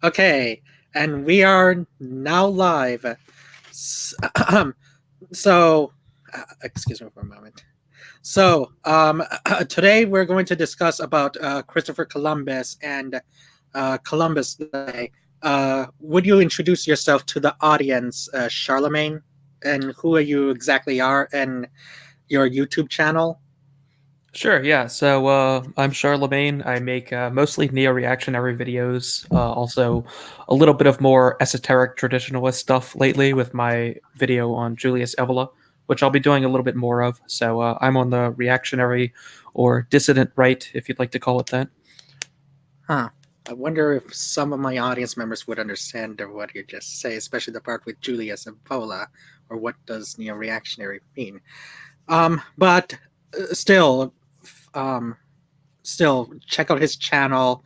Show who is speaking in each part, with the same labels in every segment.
Speaker 1: Okay, and we are now live. S- so, excuse me for a moment. Today we're going to discuss about Christopher Columbus and Columbus Day. Would you introduce yourself to the audience, Charlemagne, and who you exactly are, and your YouTube channel?
Speaker 2: Sure, yeah. I'm Charlemagne. I make mostly neo-reactionary videos, also a little bit of more esoteric traditionalist stuff lately with my video on Julius Evola, which I'll be doing a little bit more of. I'm on the reactionary or dissident right, if you'd like to call it that.
Speaker 1: Huh. I wonder if some of my audience members would understand what you just say, especially the part with Julius and Pola, or what does neo-reactionary mean. But still, um, still check out his channel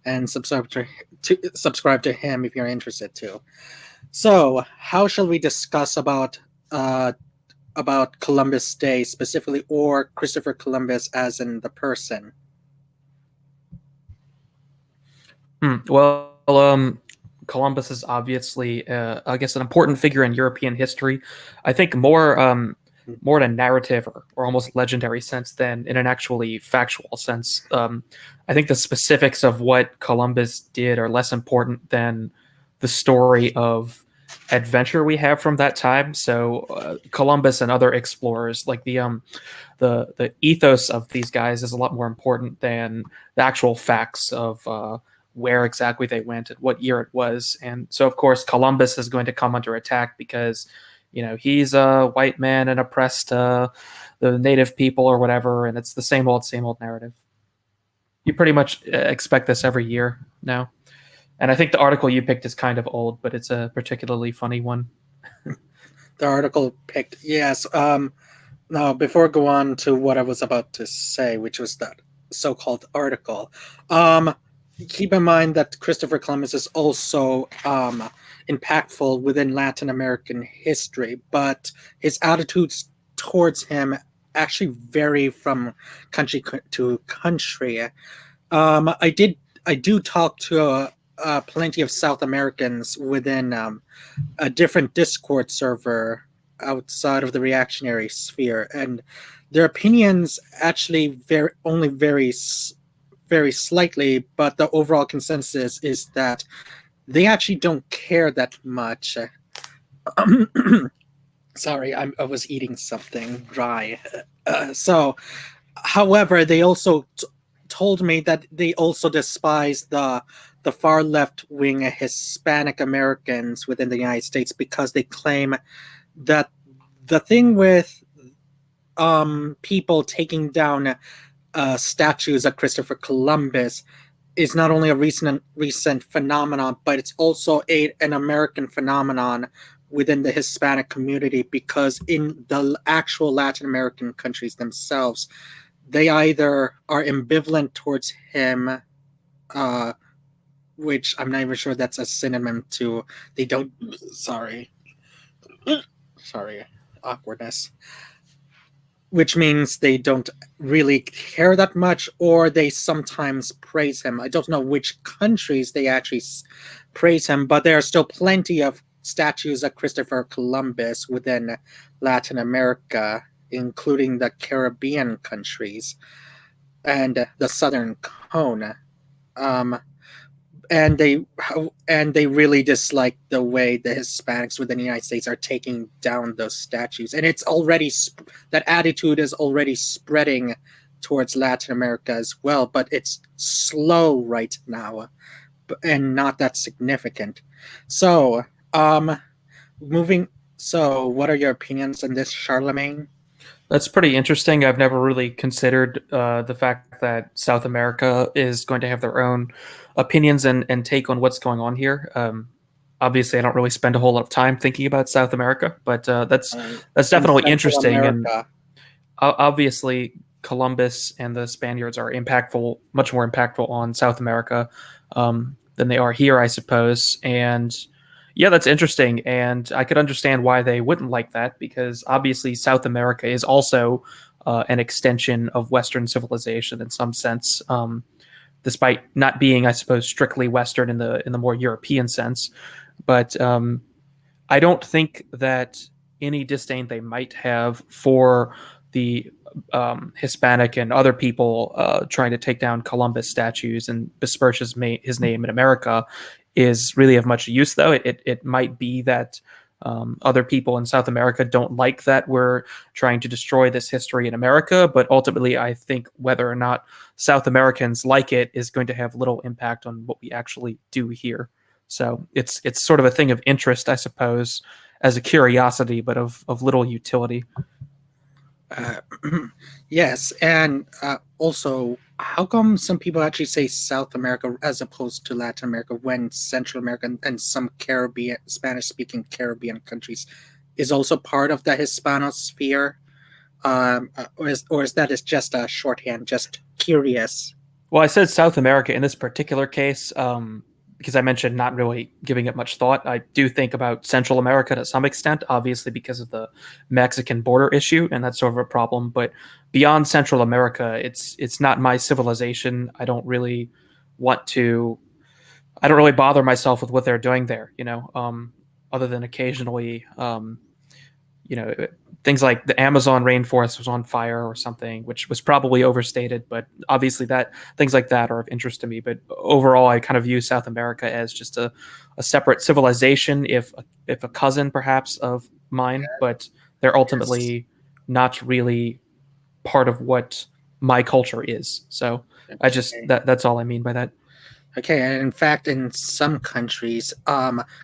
Speaker 1: and subscribe to him if you're interested too. So, how shall we discuss uh, about Columbus Day specifically, or Christopher Columbus as in the person?
Speaker 2: Columbus is obviously, I guess, an important figure in European history. I think more in a narrative or almost legendary sense than in an actually factual sense. I think the specifics of what Columbus did are less important than the story of adventure we have from that time. Columbus and other explorers, like the ethos of these guys, is a lot more important than the actual facts of where exactly they went and what year it was. And so, of course, Columbus is going to come under attack because, he's a white man and oppressed the native people or whatever, and it's the same old narrative. You pretty much expect this every year now. And I think the article you picked is kind of old, but it's a particularly funny one.
Speaker 1: The article picked, yes. Now, before I go on to what I was about to say, which was that so-called article, um, keep in mind that Christopher Columbus is also impactful within Latin American history, but his attitudes towards him actually vary from country to country. I do talk to plenty of South Americans within a different Discord server outside of the reactionary sphere, and their opinions actually only very slightly, but the overall consensus is that they actually don't care that much. Sorry, I was eating something dry. However, they also told me that they also despise the far left wing Hispanic Americans within the United States because they claim that the thing with people taking down statues of Christopher Columbus is not only a recent phenomenon, but it's also an American phenomenon within the Hispanic community, because in the actual Latin American countries themselves, they either are ambivalent towards him, uh, which I'm not even sure that's a synonym to they don't. Sorry, sorry, awkwardness. Which means they don't really care that much, or they sometimes praise him. I don't know which countries they actually praise him, but there are still plenty of statues of Christopher Columbus within Latin America, including the Caribbean countries and the Southern Cone. Um, and they really dislike the way the Hispanics within the United States are taking down those statues, and it's already that attitude is already spreading towards Latin America as well, but it's slow right now and not that significant. So, moving. So, what are your opinions on this, Charlemagne?
Speaker 2: That's pretty interesting. I've never really considered the fact that South America is going to have their own opinions and take on what's going on here. Obviously, I don't really spend a whole lot of time thinking about South America, but that's
Speaker 1: In
Speaker 2: definitely
Speaker 1: Central
Speaker 2: interesting. And
Speaker 1: America.
Speaker 2: obviously, Columbus and the Spaniards are impactful, much more impactful on South America than they are here, I suppose. And yeah, that's interesting. And I could understand why they wouldn't like that, because obviously South America is also an extension of Western civilization in some sense. despite not being, I suppose, strictly Western in the more European sense. But I don't think that any disdain they might have for the Hispanic and other people trying to take down Columbus statues and besmirch his name in America is really of much use, though. It might be that other people in South America don't like that we're trying to destroy this history in America, but ultimately, I think whether or not South Americans like it is going to have little impact on what we actually do here. So it's sort of a thing of interest, I suppose, as a curiosity, but of little utility.
Speaker 1: Uh, yes, and also, how come some people actually say South America as opposed to Latin America when Central America and some Caribbean, Spanish-speaking Caribbean countries is also part of the Hispanosphere? Or is that is just a shorthand? Just curious.
Speaker 2: Well, I said South America in this particular case because I mentioned not really giving it much thought. I do think about Central America to some extent, obviously because of the Mexican border issue, and that's sort of a problem. But beyond Central America, it's not my civilization. I don't really want to. I don't really bother myself with what they're doing there. Other than occasionally, you know, things like the Amazon rainforest was on fire or something, which was probably overstated, but obviously that things like that are of interest to me. But overall, I kind of view South America as just a separate civilization, if a cousin perhaps of mine, but they're
Speaker 1: Yes.
Speaker 2: ultimately not really part of what my culture is. So I just
Speaker 1: Okay.
Speaker 2: that's all I mean by that.
Speaker 1: Okay, and in fact, in some countries,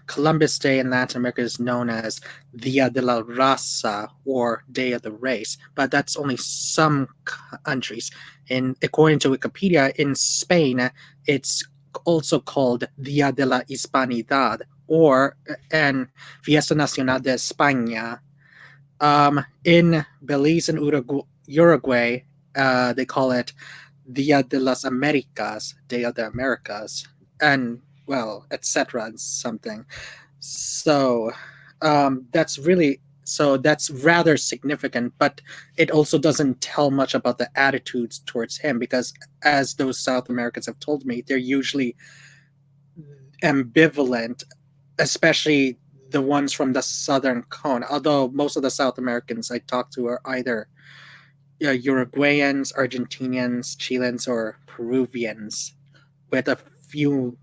Speaker 1: Columbus Day in Latin America is known as Dia de la Raza or Day of the Race, but that's only some countries. And according to Wikipedia, in Spain, it's also called Dia de la Hispanidad or and Fiesta Nacional de España. In Belize and Uruguay, they call it Dia de las Americas, Day of the Americas, and well, etc. and something. So that's rather significant, but it also doesn't tell much about the attitudes towards him because, as those South Americans have told me, they're usually ambivalent, especially the ones from the southern cone. Although most of the South Americans I talk to are either Uruguayans, Argentinians, Chileans, or Peruvians, with a few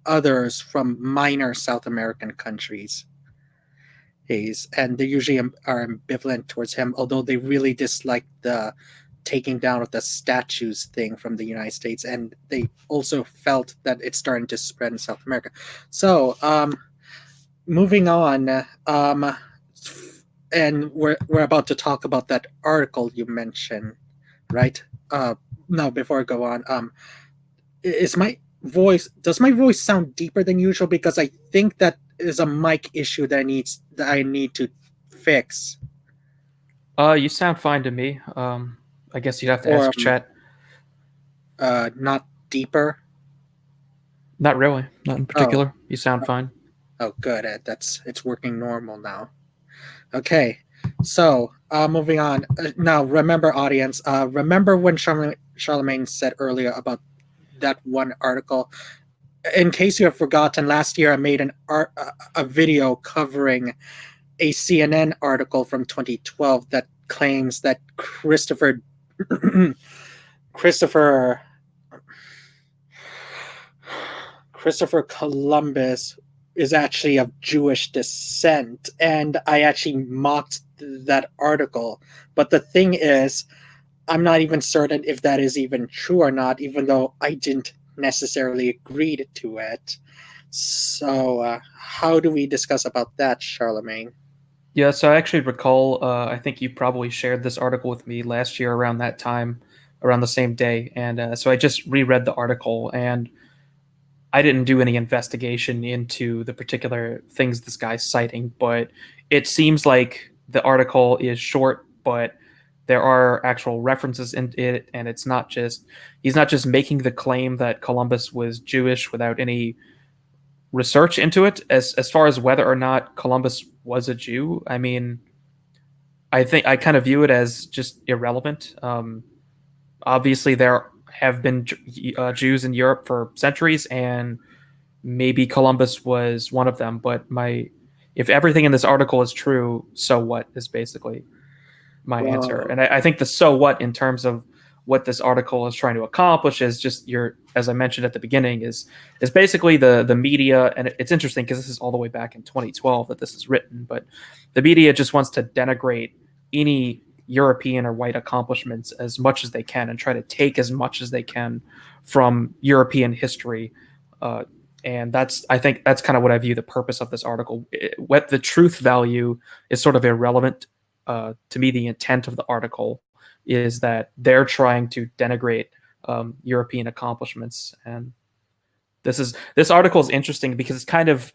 Speaker 1: others from minor South American countries. And they usually are ambivalent towards him, although they really dislike the taking down of the statues thing from the United States, and they also felt that it's starting to spread in South America. So, moving on, and we're about to talk about that article you mentioned, right? No, before I go on, is my does my voice sound deeper than usual? Because I think that is a mic issue that I need to fix,
Speaker 2: You sound fine to me. I guess you'd have to
Speaker 1: or
Speaker 2: ask chat.
Speaker 1: not deeper.
Speaker 2: Not really, not in
Speaker 1: Oh,
Speaker 2: particular. You sound fine.
Speaker 1: oh, good. It's working normal now. Okay, so moving on. Now, remember, audience. Remember when Charlemagne said earlier about that one article. In case you have forgotten, last year I made a video covering a CNN article from 2012 that claims that Christopher Christopher Columbus is actually of Jewish descent, and I actually mocked that article. But the thing is, I'm not even certain if that is even true or not, even though I didn't necessarily agree to it. So, how do we discuss about that, Charlemagne?
Speaker 2: Yeah, so I actually recall. I think you probably shared this article with me last year around that time, around the same day, and so I just reread the article, and I didn't do any investigation into the particular things this guy's citing, but it seems like the article is short, but there are actual references in it, and it's not just he's not just making the claim that Columbus was Jewish without any research into it. As far as whether or not Columbus was a Jew, I mean, I think I kind of view it as just irrelevant. Obviously, there have been Jews in Europe for centuries, and maybe Columbus was one of them. But if everything in this article is true, so what is basically my answer.
Speaker 1: Well,
Speaker 2: And I think the so what in terms of what this article is trying to accomplish is just as I mentioned at the beginning, is basically the media. And it's interesting because this is all the way back in 2012 that this is written, but the media just wants to denigrate any European or white accomplishments as much as they can and try to take as much as they can from European history. And I think that's kind of what I view the purpose of this article. What the truth value is sort of irrelevant. To me, the intent of the article is that they're trying to denigrate European accomplishments, and this article is interesting because it's kind of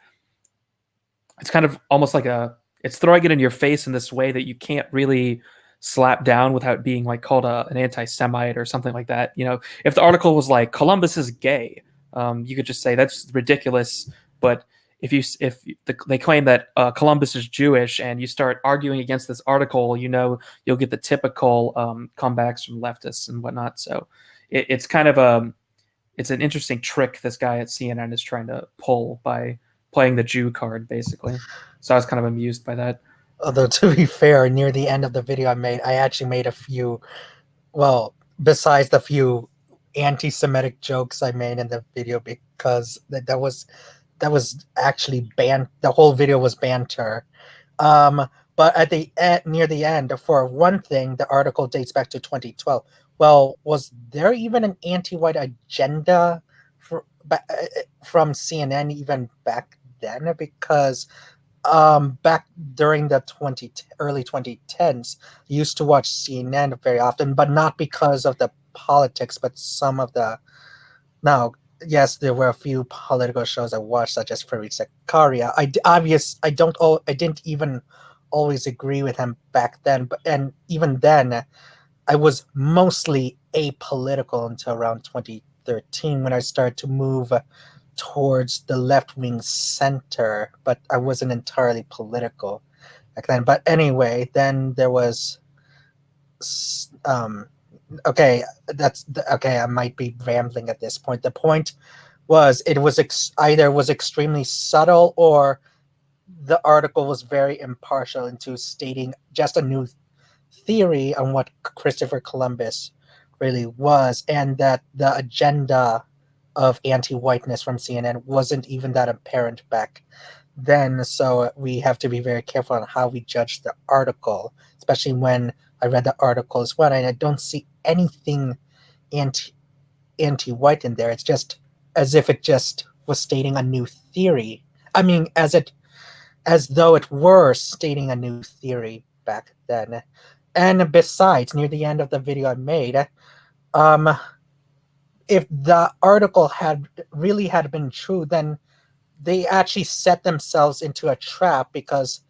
Speaker 2: almost like it's throwing it in your face in this way that you can't really slap down without being like called an anti-Semite or something like that. If the article was like Columbus is gay, you could just say that's ridiculous. But they claim that Columbus is Jewish, and you start arguing against this article, you'll get the typical comebacks from leftists and whatnot. So it's kind of it's an interesting trick this guy at CNN is trying to pull by playing the Jew card, basically. So I was kind of amused by that.
Speaker 3: Although, to be fair, near the end of the video I actually made a few, well, besides the few anti-Semitic jokes I made in the video, because that was actually the whole video was banter. But at the near the end, for one thing, the article dates back to 2012. Well, was there even an anti-white agenda from CNN even back then? Because back during the early 2010s, I used to watch CNN very often, but not because of the politics, but some of the now. Yes, there were a few political shows I watched, such as Fareed Zakaria. I didn't even always agree with him back then, and even then, I was mostly apolitical until around 2013 when I started to move towards the left-wing center, but I wasn't entirely political back then. But anyway, then there was okay, I might be rambling at this point. The point was it was either was extremely subtle, or the article was very impartial into stating just a new theory on what Christopher Columbus really was, and that the agenda of anti-whiteness from CNN wasn't even that apparent back then. So we have to be very careful on how we judge the article, especially when I read the article as well, and I don't see anything anti-white in there. It's just as if it just was stating a new theory. I mean, as though it were stating a new theory back then. And besides, near the end of the video I made, if the article had been true, then they actually set themselves into a trap, because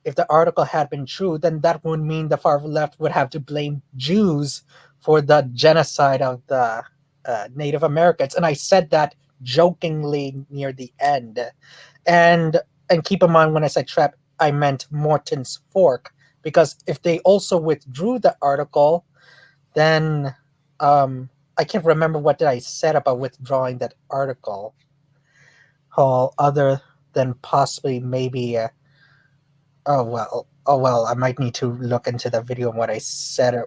Speaker 3: if the article had been true, then that would mean the far left would have to blame Jews for the genocide of the Native Americans. And I said that jokingly near the end. And keep in mind, when I said trap, I meant Morton's fork, because if they also withdrew the article, then I can't remember what did I said about withdrawing that article. Other than possibly maybe oh well, I might need to look into the video and what I said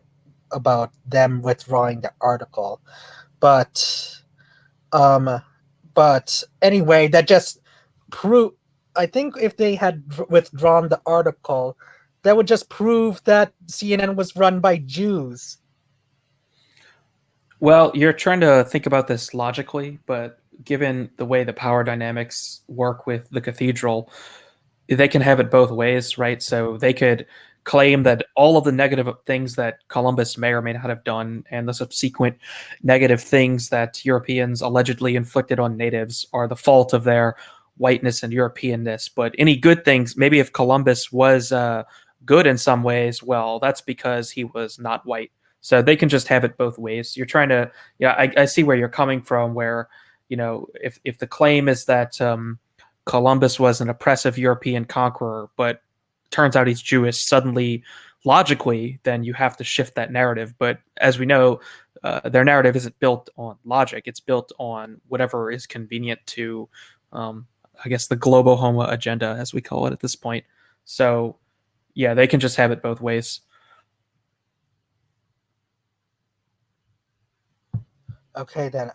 Speaker 3: about them withdrawing the article. But anyway, that just prove. I think if they had withdrawn the article, that would just prove that CNN was run by Jews.
Speaker 2: Well, you're trying to think about this logically, but given the way the power dynamics work with the cathedral, they can have it both ways, right? So they could claim that all of the negative things that Columbus may or may not have done, and the subsequent negative things that Europeans allegedly inflicted on natives, are the fault of their whiteness and Europeanness. But any good things, maybe if Columbus was good in some ways, well, that's because he was not white. So they can just have it both ways. You're trying to, I see where you're coming from, where, if the claim is that Columbus was an oppressive European conqueror, but turns out he's Jewish, suddenly, logically, then you have to shift that narrative. But as we know, their narrative isn't built on logic. It's built on whatever is convenient to, I guess, the Globo Homo agenda, as we call it at this point. So, yeah, they can just have it both ways.
Speaker 3: Okay, then,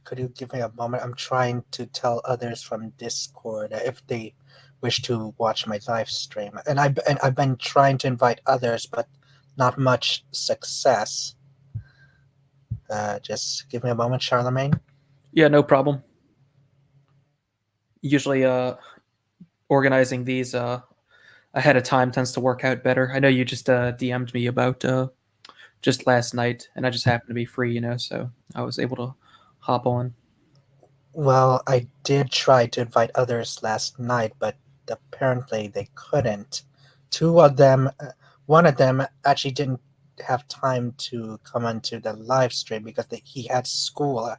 Speaker 3: could you give me a moment? I'm trying to tell others from Discord if they wish to watch my live stream, and I've been trying to invite others, but not much success. Just give me a moment, Charlemagne.
Speaker 2: Yeah, no problem. Usually, organizing these ahead of time tends to work out better. I know you just DM'd me about just last night, and I just happened to be free, so I was able to hop on.
Speaker 3: Well, I did try to invite others last night, but apparently they couldn't. Two of them, one of them actually didn't have time to come onto the live stream because he had school,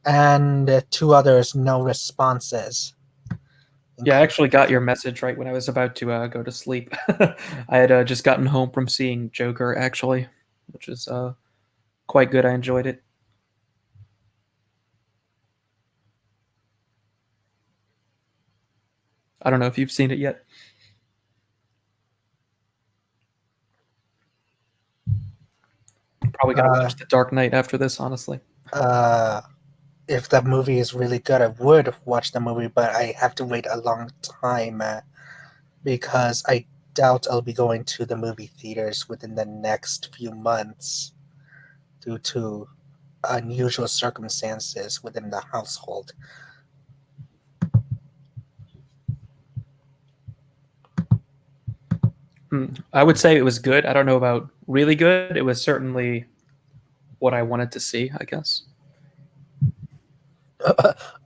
Speaker 3: and two others, no responses.
Speaker 2: Yeah, I actually got your message right when I was about to go to sleep. I had just gotten home from seeing Joker, actually, which is quite good. I enjoyed it. I don't know if you've seen it yet. Probably gonna watch The Dark Knight after this, honestly.
Speaker 3: If that movie is really good, I would watch the movie, but I have to wait a long time because I doubt I'll be going to the movie theaters within the next few months due to unusual circumstances within the household.
Speaker 2: I would say it was good. I don't know about really good. It was certainly what I wanted to see, I guess.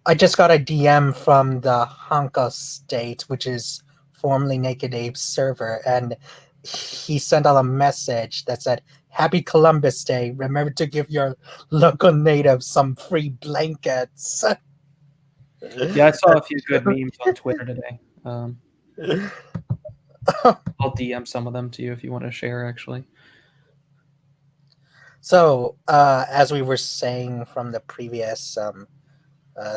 Speaker 3: I just got a DM from the Hangout state, which is formerly Naked Abe's server, and he sent out a message that said, "Happy Columbus Day. Remember to give your local natives some free blankets."
Speaker 2: Yeah, I saw a few good memes on Twitter today. I'll DM some of them to you if you want to share, actually.
Speaker 3: So, as we were saying from the previous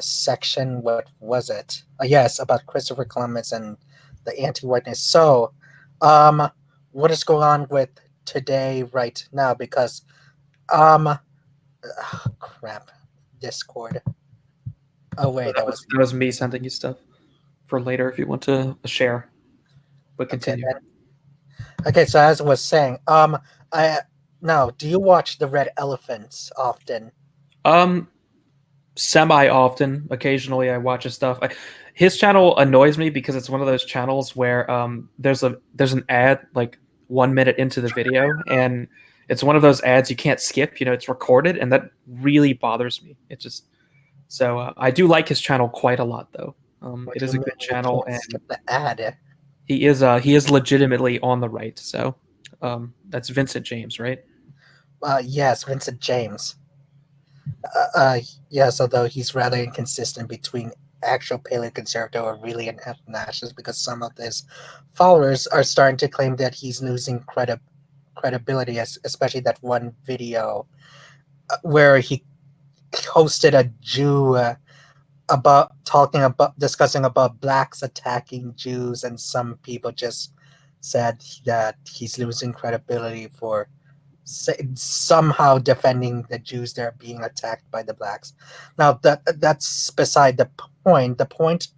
Speaker 3: section, what was it? Yes, about Christopher Columbus and the anti-whiteness. So, what is going on with today right now? Because, crap, Discord. Oh wait,
Speaker 2: That was me sending you stuff for later if you want to share. But continue.
Speaker 3: Okay, okay. So as I was saying, I now do you watch the Red Elephants often?
Speaker 2: Semi often. Occasionally, I watch his stuff. His channel annoys me because it's one of those channels where there's an ad like 1 minute into the video, and it's one of those ads you can't skip. It's recorded, and that really bothers me. It just so I do like his channel quite a lot, though.
Speaker 3: What
Speaker 2: It
Speaker 3: do
Speaker 2: is
Speaker 3: you
Speaker 2: a
Speaker 3: mean
Speaker 2: good
Speaker 3: you
Speaker 2: channel,
Speaker 3: can't
Speaker 2: and
Speaker 3: skip the ad?
Speaker 2: he is legitimately on the right. So that's Vincent James, right?
Speaker 3: Yes, Vincent James. Yes, although he's rather inconsistent between actual paleoconservative or really an ethno-nationalist, because some of his followers are starting to claim that he's losing credibility, especially that one video where he hosted a Jew about discussing about blacks attacking Jews, and some people just said that he's losing credibility for somehow defending the Jews that are being attacked by the blacks. Now that's beside the point. The point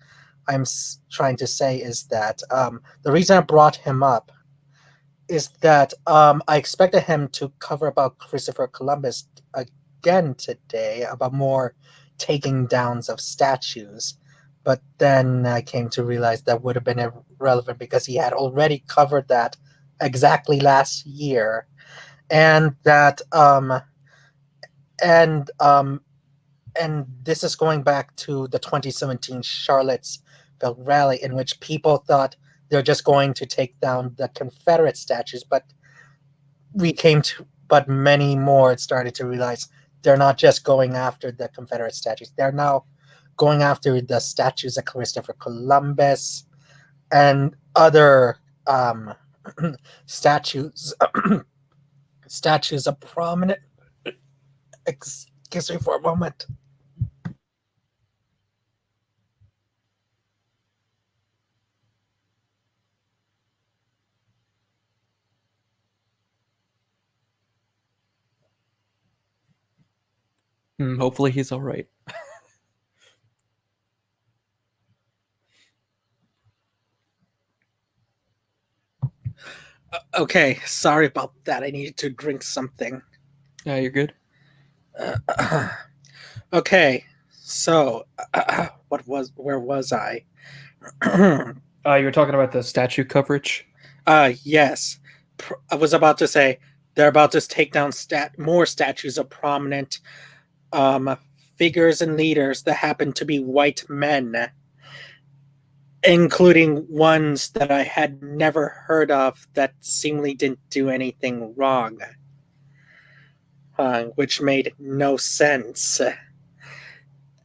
Speaker 3: I'm trying to say is that the reason I brought him up is that I expected him to cover about Christopher Columbus again today, about more taking downs of statues. But then I came to realize that would have been irrelevant because he had already covered that exactly last year, and that and um and this is going back to the 2017 Charlottesville rally, in which people thought they're just going to take down the Confederate statues, but many more started to realize they're not just going after the Confederate statues. They're now going after the statues of Christopher Columbus and other statues statues of prominent Excuse me for a moment.
Speaker 2: Hopefully he's all right.
Speaker 1: Okay, sorry about that. I needed to drink something.
Speaker 2: Yeah, you're good.
Speaker 1: Okay, so where was I?
Speaker 2: You were talking about the statue coverage.
Speaker 1: Yes. I was about to say they're about to take down more statues of prominent um figures and leaders that happen to be white men, including ones that I had never heard of that seemingly didn't do anything wrong, which made no sense.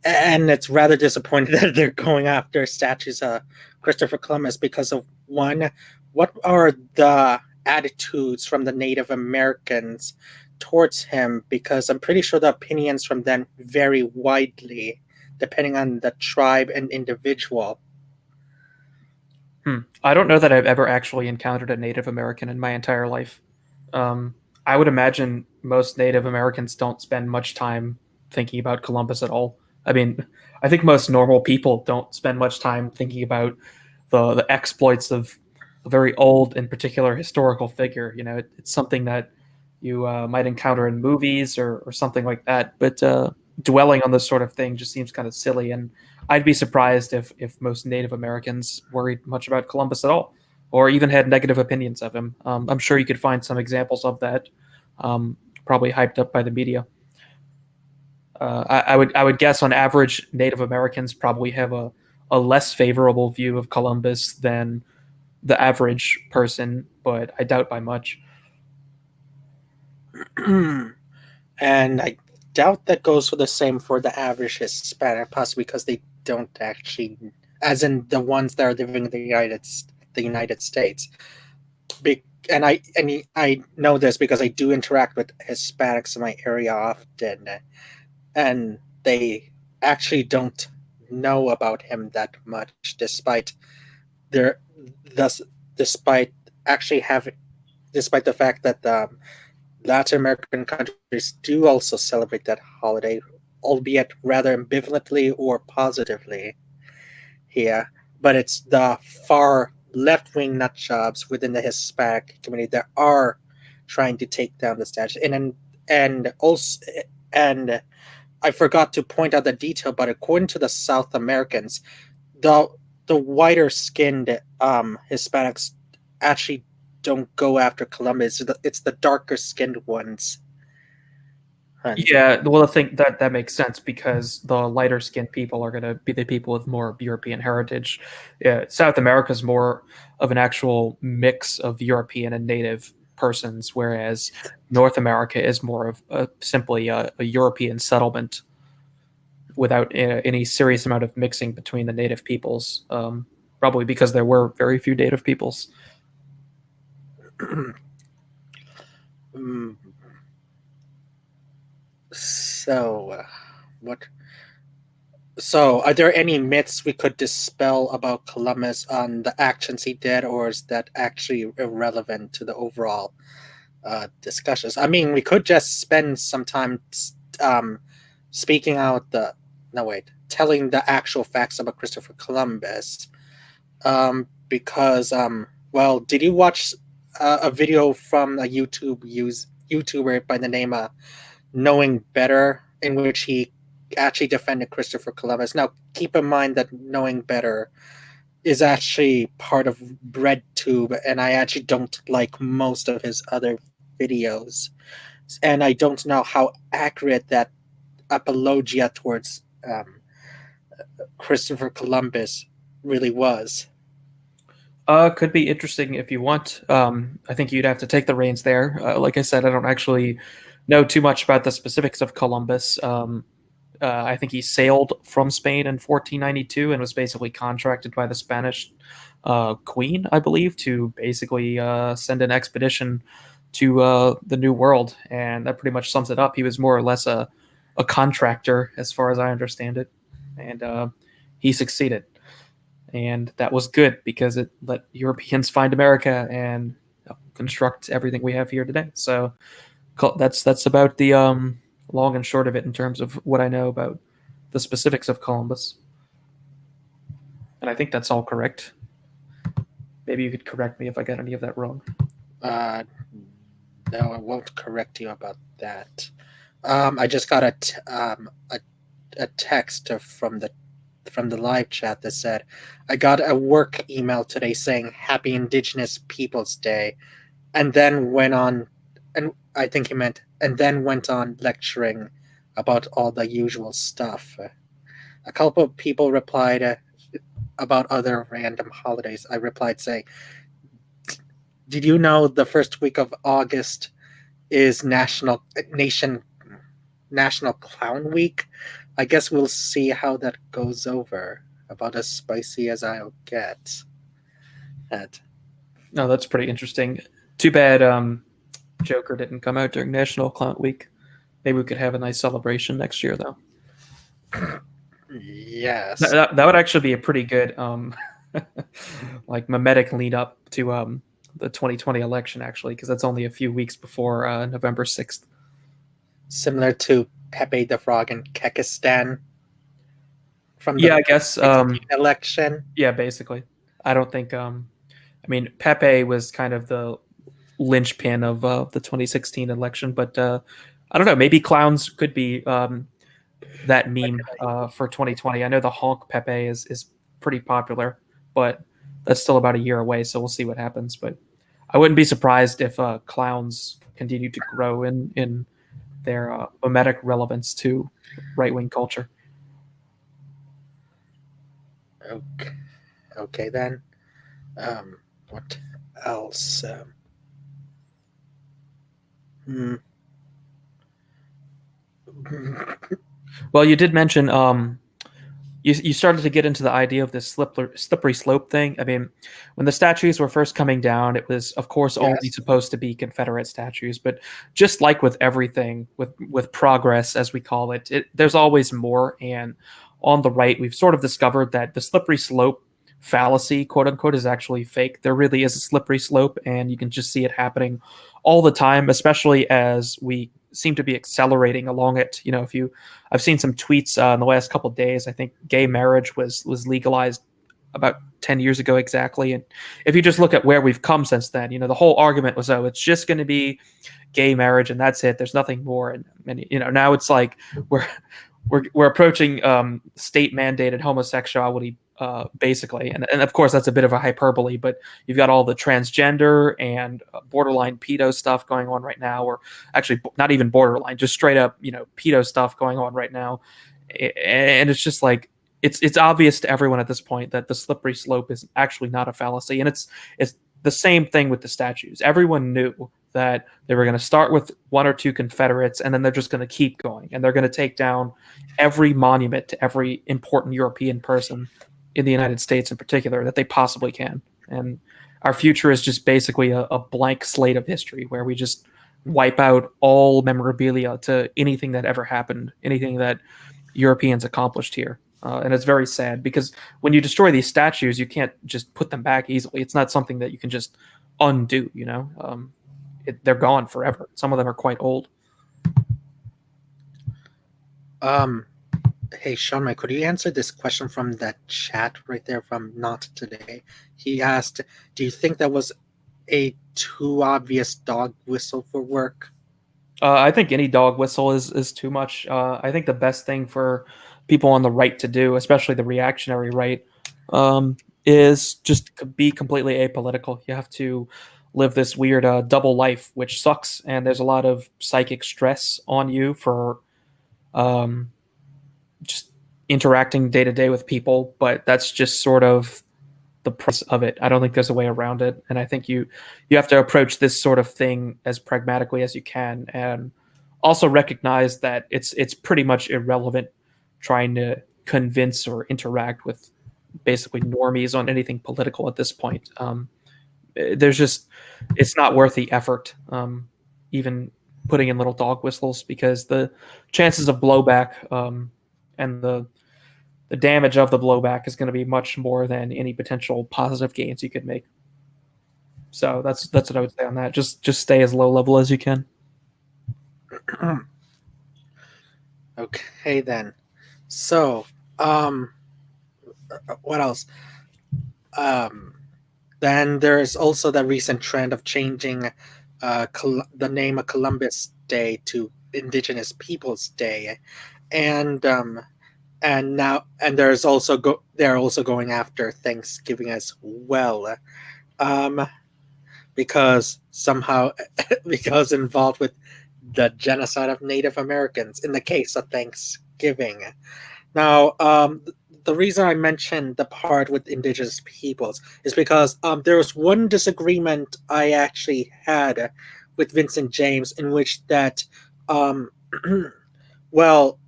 Speaker 1: And it's rather disappointing that they're going after statues of Christopher Columbus because of one, what are the attitudes from the Native Americans towards him? Because I'm pretty sure the opinions from them vary widely depending on the tribe and individual.
Speaker 2: I don't know that I've ever actually encountered a Native American in my entire life. I would imagine most Native Americans don't spend much time thinking about Columbus at all. I mean, I think most normal people don't spend much time thinking about the exploits of a very old and particular historical figure. You know, it's something that you might encounter in movies or something like that. But dwelling on this sort of thing just seems kind of silly, and I'd be surprised if most Native Americans worried much about Columbus at all, or even had negative opinions of him. I'm sure you could find some examples of that, probably hyped up by the media. I would guess on average Native Americans probably have a less favorable view of Columbus than the average person, but I doubt by much.
Speaker 1: And I doubt that goes for the same for the average Hispanic, possibly because they don't actually, as in the ones that are living in the United States. And I know this because I do interact with Hispanics in my area often, and they actually don't know about him that much, despite their thus despite actually having despite the fact that Latin American countries do also celebrate that holiday, albeit rather ambivalently or positively here. But it's the far left wing nutjobs within the Hispanic community that are trying to take down the statue. And I forgot to point out the detail, but according to the South Americans, the the whiter skinned Hispanics actually don't go after Columbus. It's the darker skinned ones. And
Speaker 2: Yeah, well, I think that makes sense because the lighter skinned people are going to be the people with more European heritage. Yeah, South America is more of an actual mix of European and native persons, whereas North America is more of simply a European settlement without any serious amount of mixing between the native peoples. Probably because there were very few native peoples.
Speaker 1: mm, so what? So, are there any myths we could dispel about Columbus on the actions he did, or is that actually irrelevant to the overall discussions? I mean, we could just spend some time um, speaking out the no wait, telling the actual facts about Christopher Columbus. Because well, did you watch a video from a YouTuber by the name of Knowing Better, in which he actually defended Christopher Columbus? Now, keep in mind that Knowing Better is actually part of BreadTube, and I actually don't like most of his other videos, and I don't know how accurate that apologia towards Christopher Columbus really was.
Speaker 2: Could be interesting if you want. I think you'd have to take the reins there. Like I said, I don't actually know too much about the specifics of Columbus. I think he sailed from Spain in 1492 and was basically contracted by the Spanish queen, I believe, to basically send an expedition the New World, and that pretty much sums it up. He was more or less a contractor, as far as I understand it, and he succeeded, and that was good because it let Europeans find America and construct everything we have here today. So that's about the long and short of it in terms of what I know about the specifics of Columbus. And I think that's all correct. Maybe you could correct me if I got any of that wrong.
Speaker 1: No, I won't correct you about that. I just got a text from the live chat that said, I got a work email today saying Happy Indigenous Peoples Day, and then went on, and I think he meant, and then went on lecturing about all the usual stuff. A couple of people replied about other random holidays. I replied saying, did you know the first week of August is National Clown Week? I guess we'll see how that goes over. About as spicy as I'll get.
Speaker 2: No, that's pretty interesting. Too bad Joker didn't come out during National Clown Week. Maybe we could have a nice celebration next year, though.
Speaker 1: Yes.
Speaker 2: That would actually be a pretty good like mimetic lead up to the 2020 election, actually, because that's only a few weeks before November 6th.
Speaker 1: Similar to Pepe the Frog in Kekistan from the
Speaker 2: Yeah, I guess
Speaker 1: 2016 election.
Speaker 2: Yeah, basically. I don't think I mean, Pepe was kind of the linchpin of the 2016 election, but I don't know, maybe clowns could be that meme for 2020. I know the honk Pepe is pretty popular, but that's still about a year away, so we'll see what happens. But I wouldn't be surprised if clowns continue to grow in their mimetic relevance to right-wing culture.
Speaker 1: Okay then. What else?
Speaker 2: Well, you did mention you started to get into the idea of this slippery slope thing. I mean, when the statues were first coming down, it was, of course, only supposed to be Confederate statues. But just like with everything, with progress, as we call it, there's always more. And on the right, we've sort of discovered that the slippery slope fallacy, quote unquote, is actually fake. There really is a slippery slope, and you can just see it happening all the time, especially as we seem to be accelerating along it. You know, I've seen some tweets in the last couple of days. I think gay marriage was legalized about 10 years ago exactly. And if you just look at where we've come since then, you know, the whole argument was, oh, it's just going to be gay marriage and that's it. There's nothing more. And you know, now it's like we're approaching state mandated homosexuality basically. And of course, that's a bit of a hyperbole, but you've got all the transgender and borderline pedo stuff going on right now, or actually not even borderline, just straight up, you know, pedo stuff going on right now. And it's just like, it's obvious to everyone at this point that the slippery slope is actually not a fallacy. And it's the same thing with the statues. Everyone knew that they were going to start with one or two Confederates, and then they're just going to keep going. And they're going to take down every monument to every important European person in the United States in particular that they possibly can. And our future is just basically a blank slate of history where we just wipe out all memorabilia to anything that ever happened, anything that Europeans accomplished here. And it's very sad because when you destroy these statues, you can't just put them back easily. It's not something that you can just undo, you know? They're gone forever. Some of them are quite old.
Speaker 1: Hey, Charlemagne, could you answer this question from that chat right there from Not Today? He asked, do you think that was a too obvious dog whistle for work?
Speaker 2: I think any dog whistle is too much. I think the best thing for people on the right to do, especially the reactionary right, is just be completely apolitical. You have to live this weird double life, which sucks, and there's a lot of psychic stress on you for just interacting day to day with people, but that's just sort of the price of it. I don't think there's a way around it, and I think you have to approach this sort of thing as pragmatically as you can, and also recognize that it's pretty much irrelevant trying to convince or interact with basically normies on anything political at this point. there's just it's not worth the effort, even putting in little dog whistles, because the chances of blowback, and the damage of the blowback is going to be much more than any potential positive gains you could make. So that's what I would say on that. Just stay as low level as you can.
Speaker 1: Okay then. So, what else? Um, then there's also the recent trend of changing the name of Columbus Day to Indigenous Peoples Day, and they're also going after Thanksgiving as well, um, because somehow because involved with the genocide of Native Americans in the case of Thanksgiving. Now, the reason I mentioned the part with indigenous peoples is because there was one disagreement I actually had with Vincent James, in which that, um, well,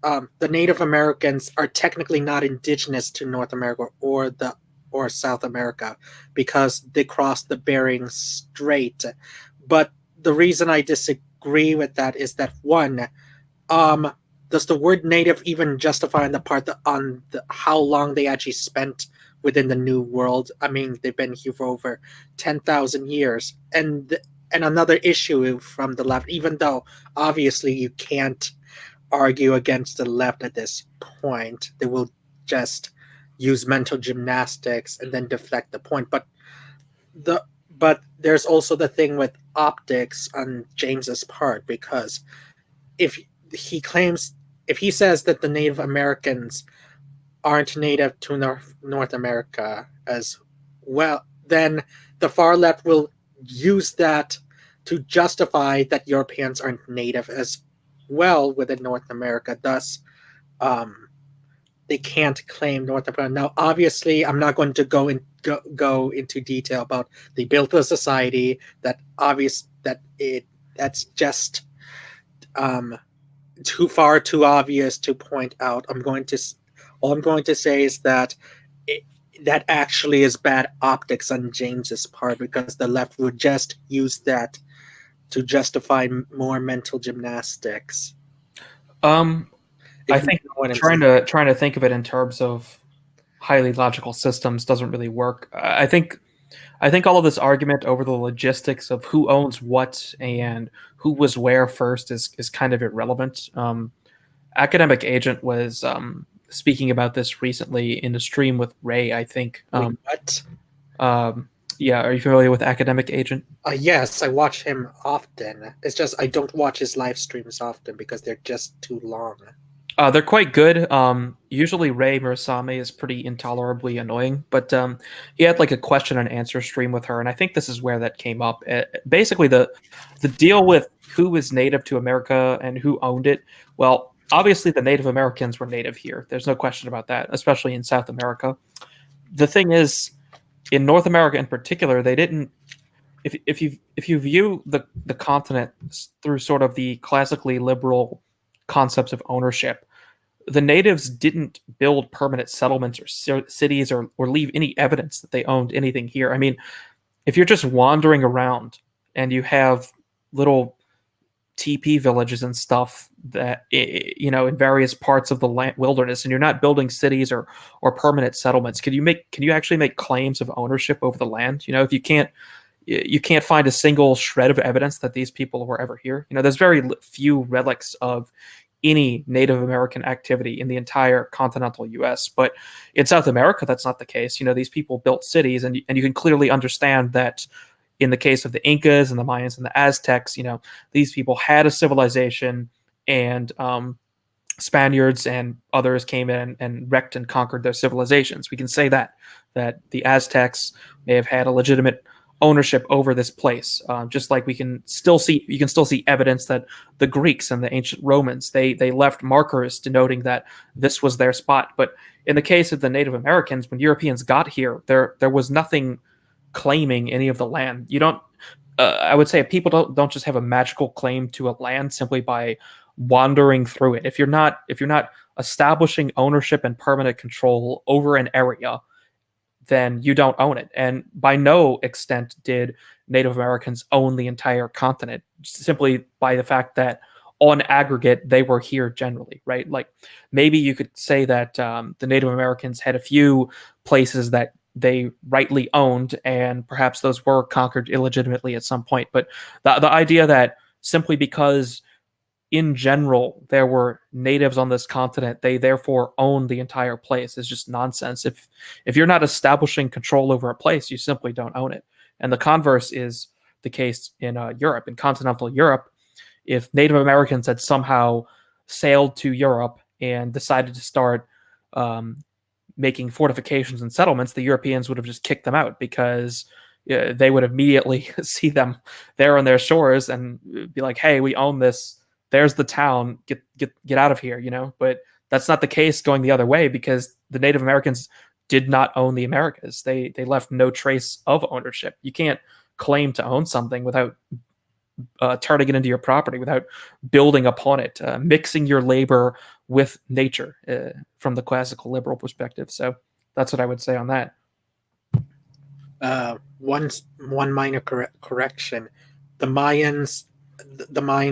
Speaker 1: the Native Americans are technically not indigenous to North America or South America because they crossed the Bering Strait. But the reason I disagree with that is that, one, um, does the word native even justify on the part how long they actually spent within the New World? I mean, they've been here for over 10,000 years, and another issue from the left, even though obviously you can't argue against the left at this point, they will just use mental gymnastics and then deflect the point. The but there's also the thing with optics on James's part, because if if he says that the Native Americans aren't native to North America as well, then the far left will use that to justify that Europeans aren't native as well within North America. Thus, um, they can't claim North America. Now, obviously, I'm not going to go into detail about they built a society that's just too obvious to point out. All I'm going to say is that that actually is bad optics on James's part, because the left would just use that to justify more mental gymnastics.
Speaker 2: I think trying to think of it in terms of highly logical systems doesn't really work. I think all of this argument over the logistics of who owns what and who was where first is kind of irrelevant. Academic Agent was speaking about this recently in a stream with Ray, I think.
Speaker 1: What?
Speaker 2: Yeah, are you familiar with Academic Agent?
Speaker 1: Yes, I watch him often. It's just I don't watch his live streams often because they're just too long.
Speaker 2: They're quite good. Usually Ray Murasame is pretty intolerably annoying, but he had like a question and answer stream with her, and I think this is where that came up. Basically, the deal with who was native to America and who owned it. Well, obviously the Native Americans were native here. There's no question about that, especially in South America. The thing is, in North America in particular, they didn't. If you view the continent through sort of the classically liberal concepts of ownership, the natives didn't build permanent settlements or cities or leave any evidence that they owned anything here. I mean, if you're just wandering around and you have little TP villages and stuff that in various parts of the wilderness, and you're not building cities or permanent settlements, can you actually make claims of ownership over the land? If you can't find a single shred of evidence that these people were ever here. There's very few relics of any Native American activity in the entire continental U.S. But in South America, that's not the case. These people built cities, and you can clearly understand that in the case of the Incas and the Mayans and the Aztecs, these people had a civilization, and Spaniards and others came in and wrecked and conquered their civilizations. We can say that the Aztecs may have had a legitimate ownership over this place, just like you can still see evidence that the Greeks and the ancient Romans they left markers denoting that this was their spot. But in the case of the Native Americans, when Europeans got here, there was nothing claiming any of the land. You don't. I would say people don't just have a magical claim to a land simply by wandering through it. If you're not establishing ownership and permanent control over an area, then you don't own it. And by no extent did Native Americans own the entire continent, simply by the fact that on aggregate they were here generally, right? Like maybe you could say that the Native Americans had a few places that they rightly owned, and perhaps those were conquered illegitimately at some point. But the idea that simply because in general there were natives on this continent, they therefore own the entire place is just nonsense. If you're not establishing control over a place, you simply don't own it. And the converse is the case in Europe, in continental Europe. If Native Americans had somehow sailed to Europe and decided to start making fortifications and settlements, the Europeans would have just kicked them out, because they would immediately see them there on their shores and be like, "Hey, we own this. There's the town. Get out of here," you know. But that's not the case going the other way, because the Native Americans did not own the Americas. They left no trace of ownership. You can't claim to own something without turning it into your property, without building upon it, mixing your labor with nature from the classical liberal perspective. So that's what I would say on that.
Speaker 1: One minor correction: the Mayan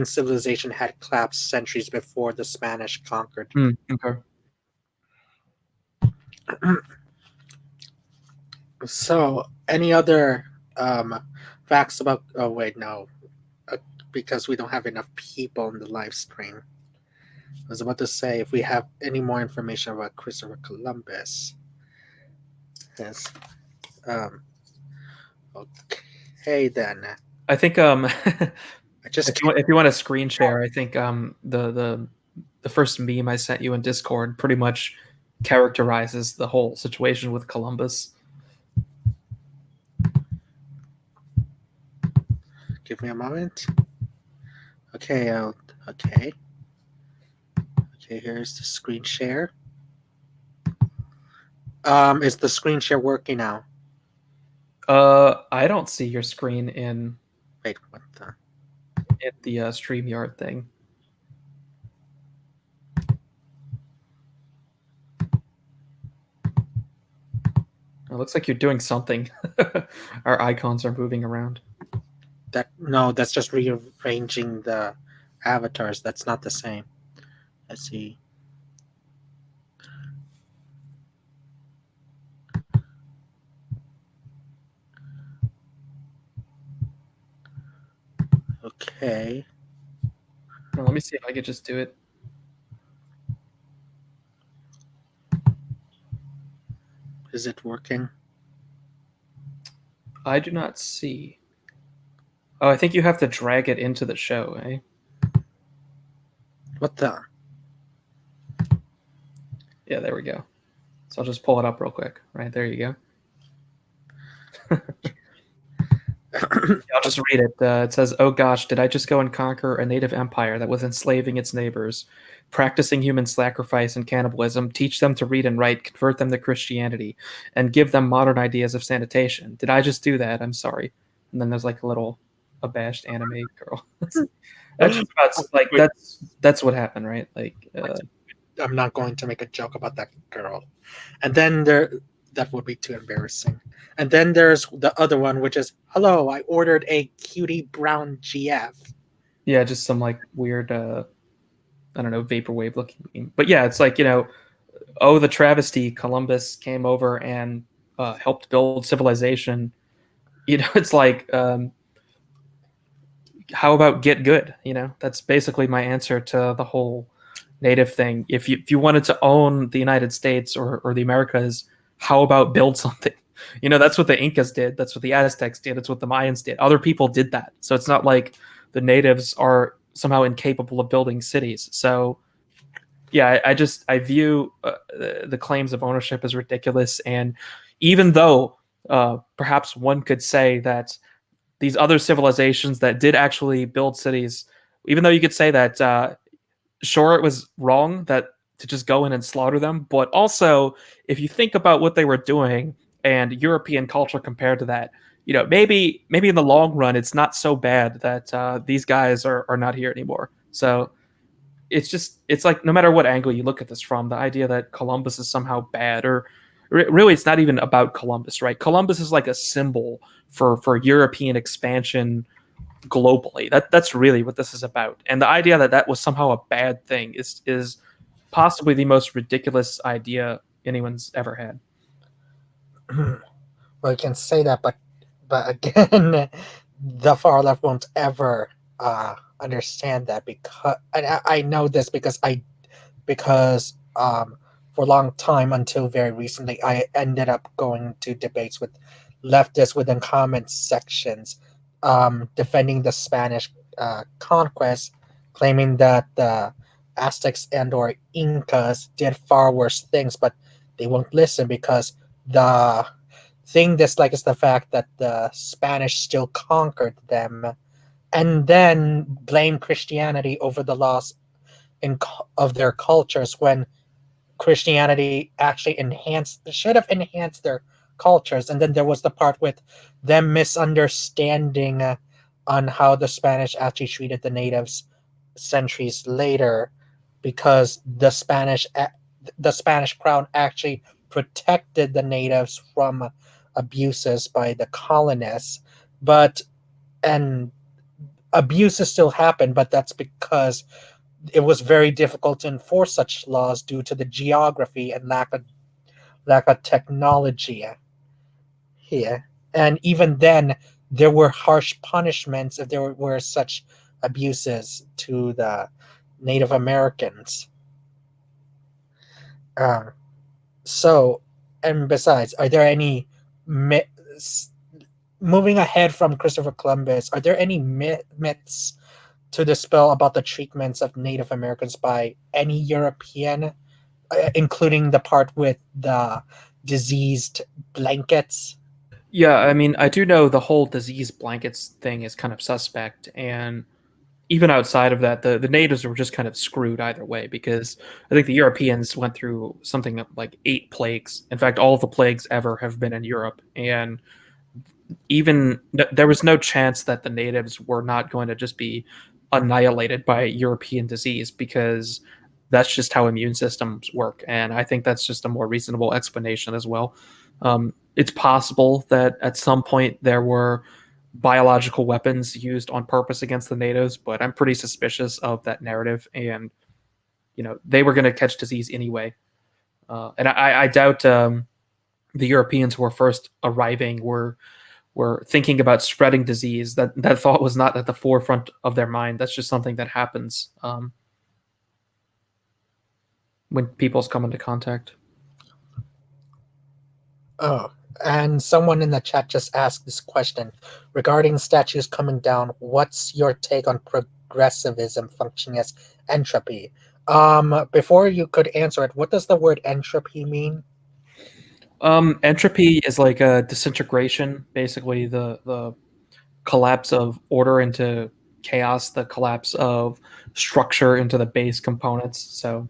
Speaker 1: civilization had collapsed centuries before the Spanish conquered.
Speaker 2: Okay.
Speaker 1: So, any other facts about? Oh wait, no, because we don't have enough people in the live stream. I was about to say if we have any more information about Christopher Columbus. Yes. Okay then.
Speaker 2: I think
Speaker 1: I just
Speaker 2: if you want to screen share, I think the first meme I sent you in Discord pretty much characterizes the whole situation with Columbus.
Speaker 1: give me a moment. Okay, okay. Here's the screen share. Is the screen share working now?
Speaker 2: I don't see your screen in
Speaker 1: Wait, what the?
Speaker 2: StreamYard thing. It looks like you're doing something. Our icons are moving around.
Speaker 1: That's just rearranging the avatars. That's not the same. Let's see. Okay.
Speaker 2: Now, let me see if I could just do it.
Speaker 1: Is it working?
Speaker 2: I do not see. Oh, I think you have to drag it into the show, eh?
Speaker 1: What the?
Speaker 2: Yeah, there we go. So I'll just pull it up real quick. Right, there you go. I'll just read it. It says, "Oh gosh, did I just go and conquer a native empire that was enslaving its neighbors, practicing human sacrifice and cannibalism, teach them to read and write, convert them to Christianity, and give them modern ideas of sanitation? Did I just do that? I'm sorry." And then there's like a little abashed anime girl. That's just about, like, that's what happened, right? Like,
Speaker 1: I'm not going to make a joke about that girl. And then that would be too embarrassing. And then there's the other one, which is, "Hello, I ordered a cutie brown GF."
Speaker 2: yeah, just some like weird, I don't know, vaporwave looking meme. But yeah, it's like, you know, oh, the travesty, Columbus came over and helped build civilization. You know, it's like, how about get good? You know, that's basically my answer to the whole native thing. If you wanted to own the United States or the Americas, how about build something? You know, that's what the Incas did. That's what the Aztecs did. It's what the Mayans did. Other people did that. So it's not like the natives are somehow incapable of building cities. So yeah, I view the claims of ownership as ridiculous. And even though perhaps one could say that these other civilizations that did actually build cities, even though you could say that, sure, it was wrong that to just go in and slaughter them, but also if you think about what they were doing and European culture compared to that, you know, maybe in the long run, it's not so bad that these guys are not here anymore. So it's like, no matter what angle you look at this from, the idea that Columbus is somehow bad, or really, it's not even about Columbus, right? Columbus is like a symbol for European expansion globally. That's really what this is about. And the idea that that was somehow a bad thing is possibly the most ridiculous idea anyone's ever had.
Speaker 3: Well, you can say that, but again, the far left won't ever understand that, because I know this because for a long time until very recently I ended up going to debates with leftists within comment sections, defending the Spanish conquest, claiming that the Aztecs and or Incas did far worse things, but they won't listen because the thing dislike is the fact that the Spanish still conquered them, and then blame Christianity over the loss of their cultures, when Christianity actually should have enhanced their cultures. And then there was the part with them misunderstanding on how the Spanish actually treated the natives centuries later, because the Spanish crown actually protected the natives from abuses by the colonists. But and abuses still happen, but that's because it was very difficult to enforce such laws due to the geography and lack of technology here. And even then, there were harsh punishments if there were such abuses to the Native Americans. Um, so, and besides, are there any myths, moving ahead from Christopher Columbus? Are there any myths to dispel about the treatments of Native Americans by any European, including the part with the diseased blankets?
Speaker 2: Yeah, I mean, I do know the whole disease blankets thing is kind of suspect, and even outside of that, the natives were just kind of screwed either way, because I think the Europeans went through something like 8 plagues. In fact, all of the plagues ever have been in Europe, and there was no chance that the natives were not going to just be annihilated by European disease, because that's just how immune systems work. And I think that's just a more reasonable explanation as well. It's possible that at some point there were biological weapons used on purpose against the natives, but I'm pretty suspicious of that narrative. And they were going to catch disease anyway. And I doubt the Europeans who were first arriving were thinking about spreading disease. That thought was not at the forefront of their mind. That's just something that happens when people's come into contact.
Speaker 3: Oh, and someone in the chat just asked this question regarding statues coming down. What's your take on progressivism functioning as entropy? Before you could answer it, what does the word entropy mean?
Speaker 2: Entropy is like a disintegration, basically the collapse of order into chaos, the collapse of structure into the base components. So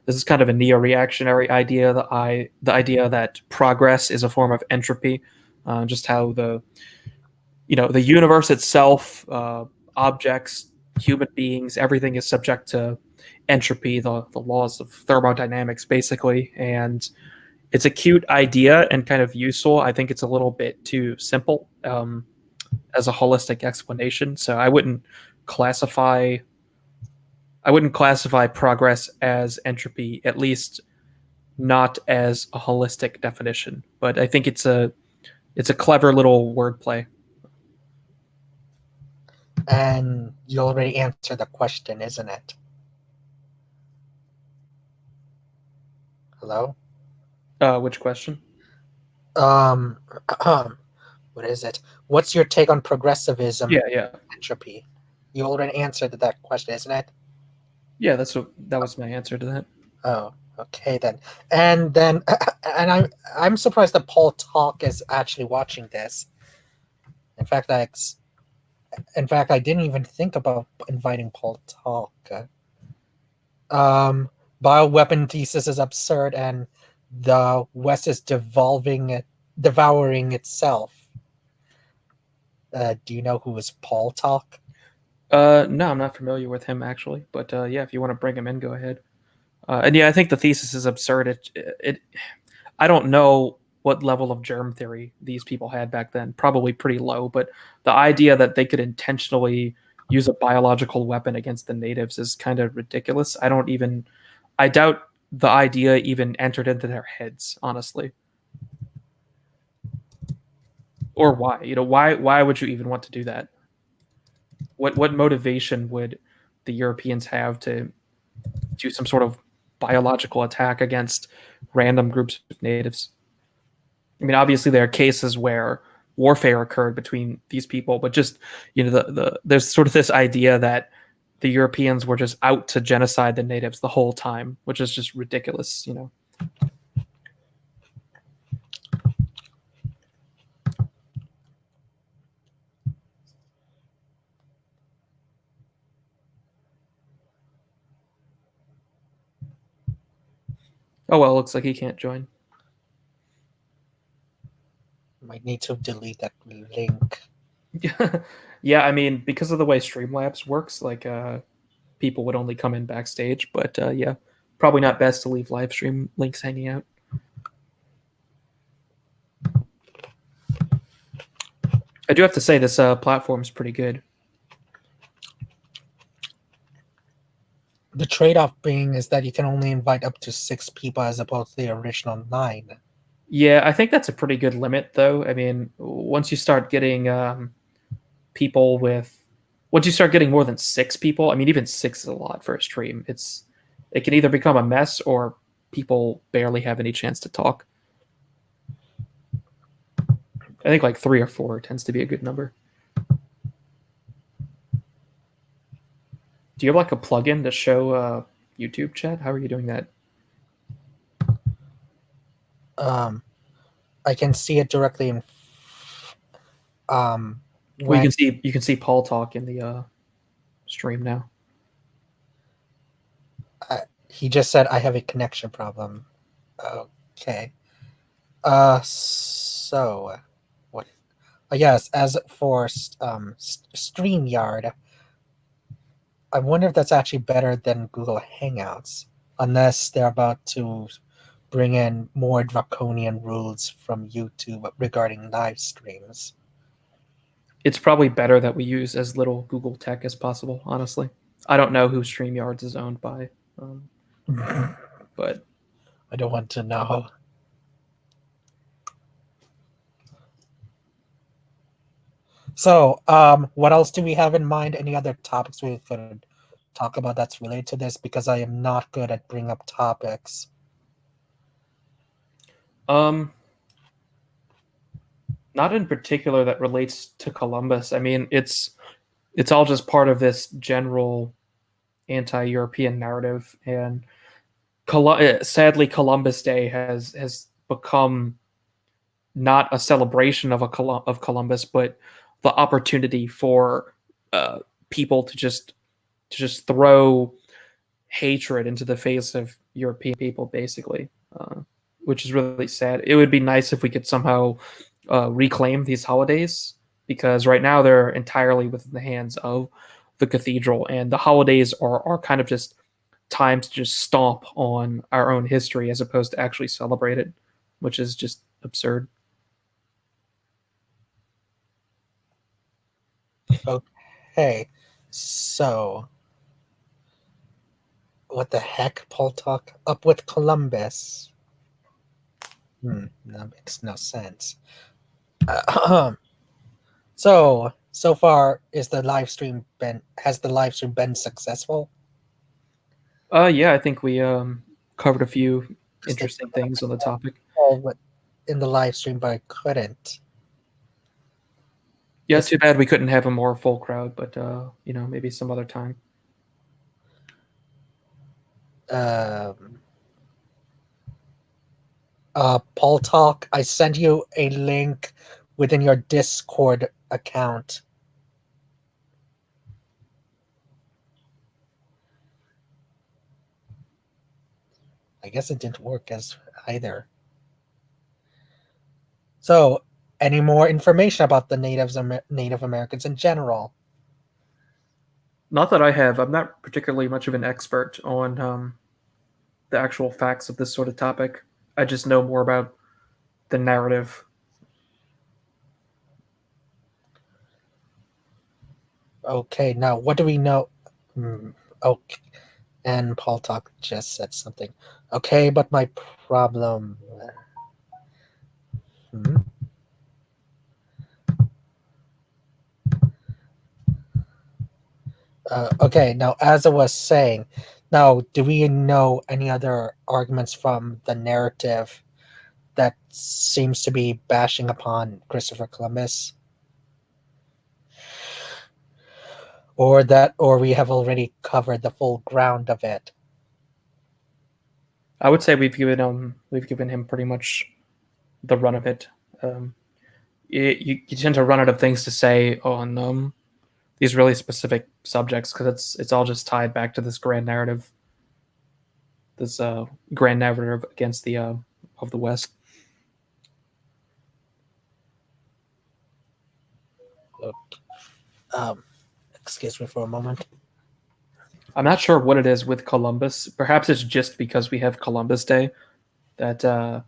Speaker 2: this is kind of a neo-reactionary idea. The idea that progress is a form of entropy, just how the universe itself, objects, human beings, everything is subject to entropy, the laws of thermodynamics, basically. And it's a cute idea and kind of useful. I think it's a little bit too simple as a holistic explanation. So classify I wouldn't classify progress as entropy, at least not as a holistic definition. But I think it's a clever little wordplay.
Speaker 3: And you already answered the question, isn't it? Hello?
Speaker 2: Which question?
Speaker 3: Um, what is it? What's your take on progressivism
Speaker 2: Yeah.
Speaker 3: entropy? You already answered that question, isn't it?
Speaker 2: Yeah, that was my answer to that.
Speaker 3: Oh, okay then. And then, and I'm surprised that Paul Talk is actually watching this. In fact, I didn't even think about inviting Paul Talk. Um, Bioweapon thesis is absurd, and the West is devouring itself. Do you know who is Paul Talk?
Speaker 2: No, I'm not familiar with him actually, but yeah, if you want to bring him in, go ahead. And yeah, I think the thesis is absurd. I don't know what level of germ theory these people had back then. Probably pretty low, but the idea that they could intentionally use a biological weapon against the natives is kind of ridiculous. I doubt the idea even entered into their heads, honestly. Or why? Why would you even want to do that? What motivation would the Europeans have to do some sort of biological attack against random groups of natives? I mean, obviously there are cases where warfare occurred between these people, but just there's sort of this idea that the Europeans were just out to genocide the natives the whole time, which is just ridiculous. Oh well, looks like he can't join.
Speaker 3: Might need to delete that link.
Speaker 2: Yeah, I mean, because of the way Streamlabs works, like people would only come in backstage, but yeah, probably not best to leave live stream links hanging out. I do have to say this platform's pretty good.
Speaker 3: The trade-off being is that you can only invite up to 6 people as opposed to the original 9.
Speaker 2: Yeah, I think that's a pretty good limit, though. I mean, once you start getting people with, once you start getting more than 6 people, I mean, even 6 is a lot for a stream. It can either become a mess or people barely have any chance to talk. I think like 3 or 4 tends to be a good number. Do you have like a plugin to show YouTube chat? How are you doing that?
Speaker 3: I can see it directly in.
Speaker 2: Well, you can see Paul talk in the stream now.
Speaker 3: He just said I have a connection problem. Okay. So what? Yes, as for StreamYard, I wonder if that's actually better than Google Hangouts, unless they're about to bring in more draconian rules from YouTube regarding live streams.
Speaker 2: It's probably better that we use as little Google tech as possible, honestly. I don't know who StreamYards is owned by, but
Speaker 3: I don't want to know. So, what else do we have in mind? Any other topics we could talk about that's related to this? Because I am not good at bringing up topics.
Speaker 2: Not in particular that relates to Columbus. I mean, it's all just part of this general anti-European narrative, and sadly, Columbus Day has become not a celebration of Columbus, but the opportunity for people to just throw hatred into the face of European people, basically, which is really sad. It would be nice if we could somehow reclaim these holidays, because right now they're entirely within the hands of the cathedral, and the holidays are kind of just times to just stomp on our own history as opposed to actually celebrate it, which is just absurd.
Speaker 3: Okay, so what the heck, Paul talk up with Columbus? That makes no sense. So far, has the live stream been successful?
Speaker 2: Yeah, I think we covered a few interesting things on the topic.
Speaker 3: In the live stream, but I couldn't.
Speaker 2: Yeah, too bad we couldn't have a more full crowd, but maybe some other time.
Speaker 3: Paul Talk, I sent you a link within your Discord account. I guess it didn't work as either. So, any more information about the Native Americans in general?
Speaker 2: Not that I have. I'm not particularly much of an expert on the actual facts of this sort of topic. I just know more about the narrative.
Speaker 3: Okay, now what do we know? Okay, and Paul Talk just said something. Okay, but my problem. Hmm? Okay, now as I was saying, now do we know any other arguments from the narrative that seems to be bashing upon Christopher Columbus, or we have already covered the full ground of it?
Speaker 2: I would say we've given him pretty much the run of it. You tend to run out of things to say on these really specific subjects because it's all just tied back to this this grand narrative against the of the West.
Speaker 3: Um, excuse me for a moment.
Speaker 2: I'm not sure what it is with Columbus. Perhaps it's just because we have Columbus Day that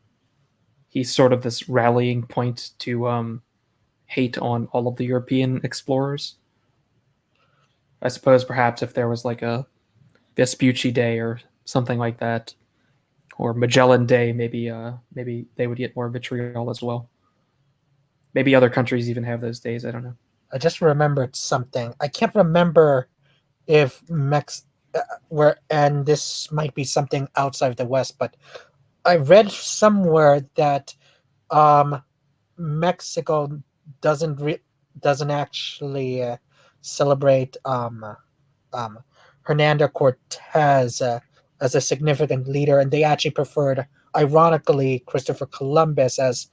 Speaker 2: he's sort of this rallying point to hate on all of the European explorers. I suppose perhaps if there was like a Vespucci Day or something like that, or Magellan Day, maybe they would get more vitriol as well. Maybe other countries even have those days. I don't know.
Speaker 3: I just remembered something. I can't remember if where, and this might be something outside of the West, but I read somewhere that um, Mexico doesn't doesn't actually celebrate um, Hernando Cortez as a significant leader, and they actually preferred, ironically, Christopher Columbus as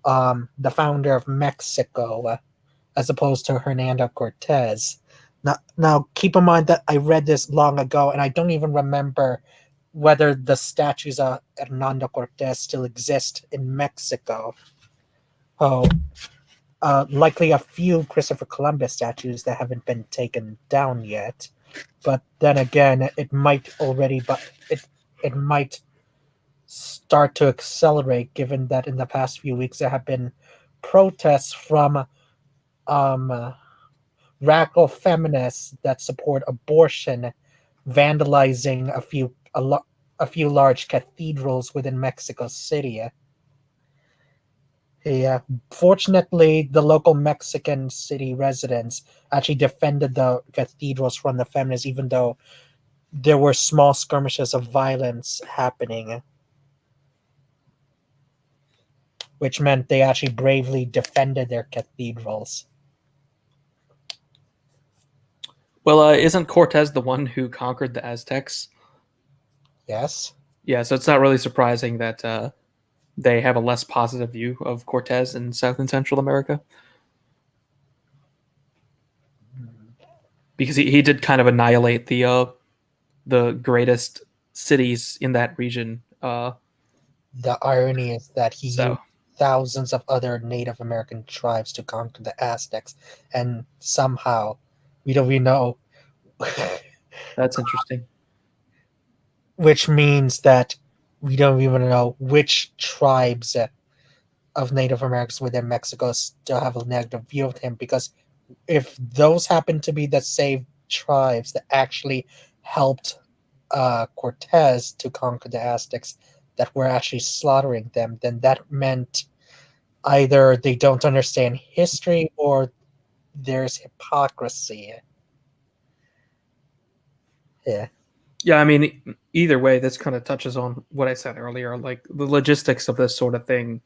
Speaker 3: the founder of Mexico, as opposed to Hernando Cortez. Now, keep in mind that I read this long ago, and I don't even remember whether the statues of Hernando Cortez still exist in Mexico. Oh, likely a few Christopher Columbus statues that haven't been taken down yet. But then again, it might already, but it might start to accelerate, given that in the past few weeks there have been protests from um, radical feminists that support abortion, vandalizing a few large cathedrals within Mexico City. Yeah, fortunately, the local Mexican city residents actually defended the cathedrals from the feminists, even though there were small skirmishes of violence happening, which meant they actually bravely defended their cathedrals.
Speaker 2: Well, isn't Cortez the one who conquered the Aztecs?
Speaker 3: Yes.
Speaker 2: Yeah, so it's not really surprising that they have a less positive view of Cortez in South and Central America because he did kind of annihilate the greatest cities in that region.
Speaker 3: The irony is that he
Speaker 2: So
Speaker 3: used thousands of other Native American tribes to conquer the Aztecs, and somehow we don't even know,
Speaker 2: that's interesting.
Speaker 3: which means that we don't even know which tribes of Native Americans within Mexico still have a negative view of him, because if those happen to be the same tribes that actually helped Cortez to conquer the Aztecs that were actually slaughtering them, then that meant either they don't understand history or there's hypocrisy. Yeah.
Speaker 2: Yeah, I mean, either way, this kind of touches on what I said earlier. Like the logistics of this sort of thing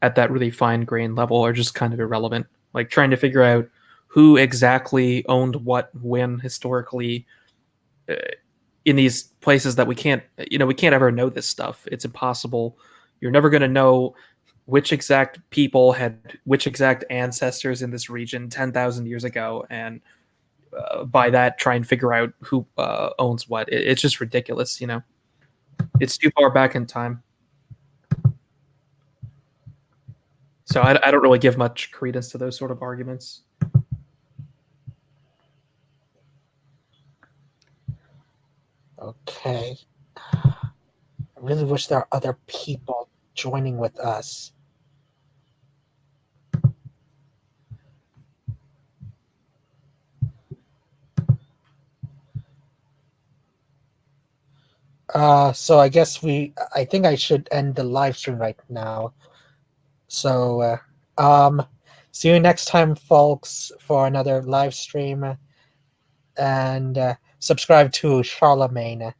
Speaker 2: at that really fine grain level are just kind of irrelevant. Like trying to figure out who exactly owned what when historically uh, in these places that we can't ever know this stuff. It's impossible. You're never going to know which exact people had which exact ancestors in this region 10,000 years ago, and by that try and figure out who owns what. It's just ridiculous, you know. It's too far back in time. So I don't really give much credence to those sort of arguments.
Speaker 3: Okay. I really wish there are other people joining with us. So I guess I think I should end the live stream right now. So, see you next time, folks, for another live stream. And subscribe to Charlemagne.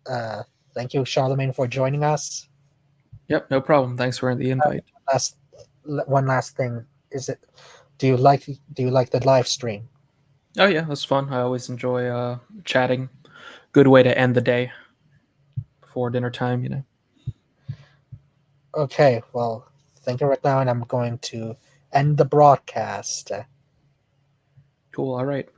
Speaker 3: Thank you, Charlemagne, for joining us.
Speaker 2: Yep, no problem. Thanks for the invite.
Speaker 3: One last thing. Do you like the live stream?
Speaker 2: Oh yeah, that's fun. I always enjoy chatting. Good way to end the day before dinner time.
Speaker 3: Okay, well, thank you right now, and I'm going to end the broadcast.
Speaker 2: Cool. All right.